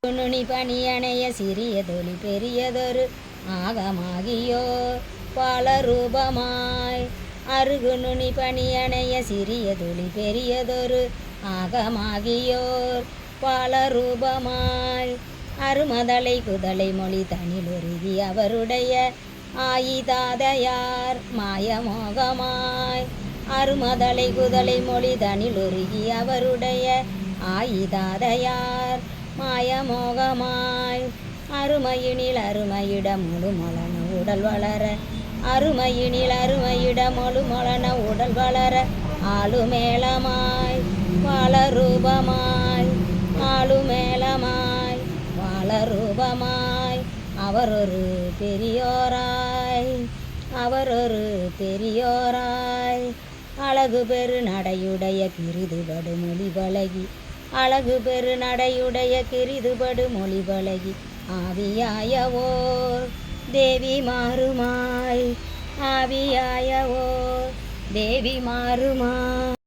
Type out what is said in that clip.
நுனி பணியணைய சிறியதொளி பெரியதொரு ஆகமாகியோர் பல ரூபமாய் அருகு நுனி பணியணைய சிறியதொளி பெரியதொரு ஆகமாகியோர் பல ரூபமாய் அருமதலை குதலை மொழி தனிலுருகி அவருடைய ஆயிதாதையார் மாயமோகமாய் அருமதலை குதலை மொழி தனிலுருகி அவருடைய ஆயிதாதையார் மாயமோகமாய் அருமையினில் அருமையிடம் முழுமொழன உடல் வளர அருமையினில் அருமையிடம் முழுமொழன உடல் வளர ஆளுமேளமாய் வாழரூபமாய் ஆளுமேளமாய் வாழரூபமாய் அவரொரு பெரியோராய் அழகு பெரு நடையுடைய கிரிதுபடு மொழி பழகி அழகு பெரு நடையுடைய கிரிதுபடு மொழி பழகி ஆவியாயவோர் தேவி மாறுமாய் ஆவியாயவோர் தேவி மாறுமாய்.